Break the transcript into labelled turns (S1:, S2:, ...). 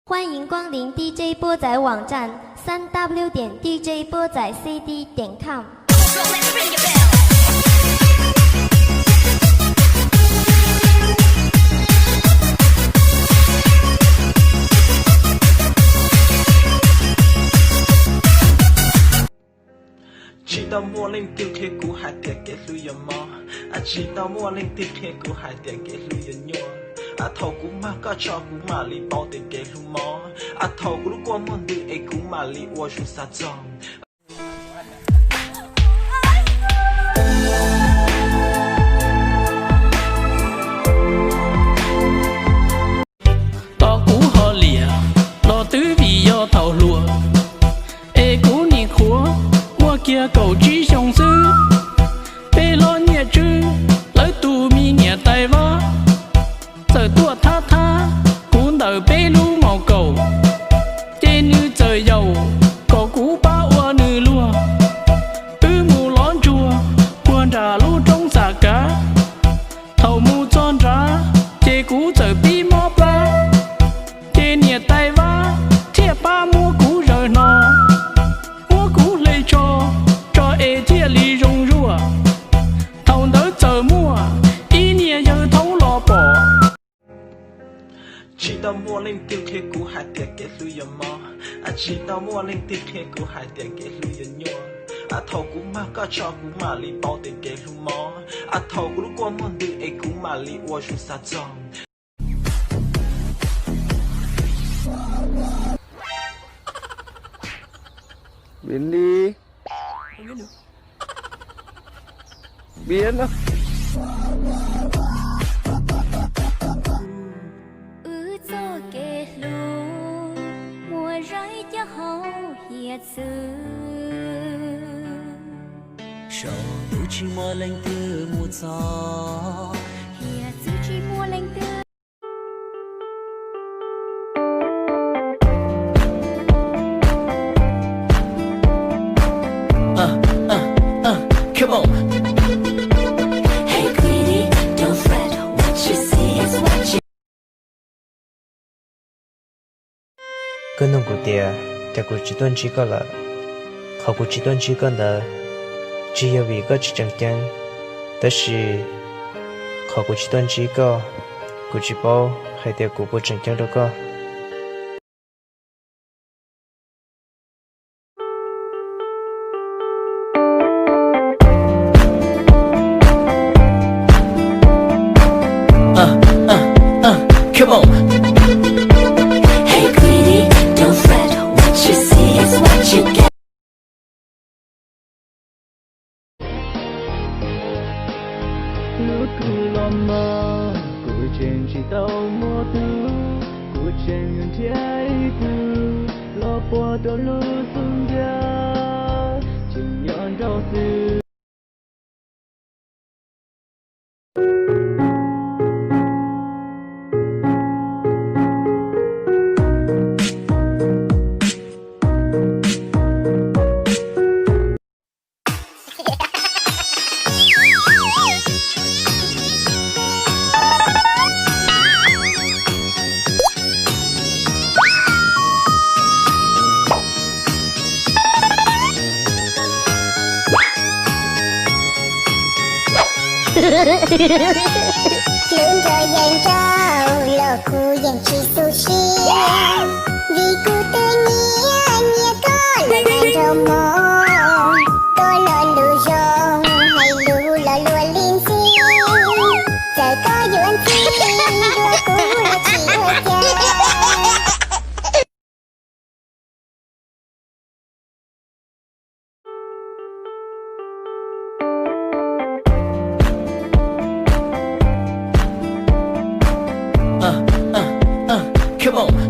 S1: 欢迎光临 DJ 波仔网站3w.dj 波仔 cd.com。chỉ
S2: tao mua lên tiêu khi cũ hai tiền cái lưu giờ mò chỉ tao mua lên tiêu khi cũ hai tiền cái lưu giờ nhua thầu cũ mà có cho cũ mà li bao tiền cái lưu mò thầu cũ lúc qua môn đi ấy cũ mà li qua chú sa chong
S3: to cũ họ lìa lo tứ vì do thầu lùa ê cũ nị khúa mua kia cầu trí trong sư bê lo nhẹ chư lấy tù mi nhẹ tay vó giờ tua tha tha cũ nở bê lu màu cầu trên như trời dầu có cũ ba ua nư lùa mù lón chùa buồn trà lu trong xà cá thầu mù tròn trá chê cũ giờ bi mò ba chê nhẹ tay vá chia ba mua cũ rời nò mua cũ lê cho ê chia ly rong rùa thầu đỡ chờ mua ý nhẹ giờ thấu lo bỏ
S2: chỉ tao mua lên tiêu khi cũ hai tiền cái lưu giờ mò chỉ tao mua lên tiêu khi cũ hai tiền cái lưu giờ nhua thầu cũ mà có cho cũ mà li bao tiền cái lưu mò thầu cũ lúc qua môn đi ấy cũ mà li qua chú sa chong
S4: biến đi biến đó
S1: cho kê lu mùa rơi cho hậu hiệt sư
S5: sầu tu chi mua lên từ mùa gió
S1: hiệt sư chỉ mua lành tư
S5: come on. Hey, Queenie, don't fret. What you see is what you.
S6: cái nông cụ tiề để cụ chỉ tuân chỉ có là họ cụ chỉ tuân chỉ có là chỉ yêu vì có chỉ chẳng chẳngแต่是họ cụ chỉ tuân chỉ có cụ chỉ bao hay để cụ bao chẳng chẳng đâu có
S5: Come on. Hey, Queenie, don't fret. What you see is what you get.
S3: lúc cứ lo mơ cụ trên chỉ tàu mua thứ cụ trên người trái thứ lo bỏ đồ lưu xuống ra chừng nhọn rau sư
S7: Lưỡng trời dành trao lờ khu dành chi sushi vì cụ tê nhia có là nàng rau mò tôi lo lù rong hay lù lo lùa liên xì giờ có dù anh chi đua cũ là chỉ đua cha
S5: Come on.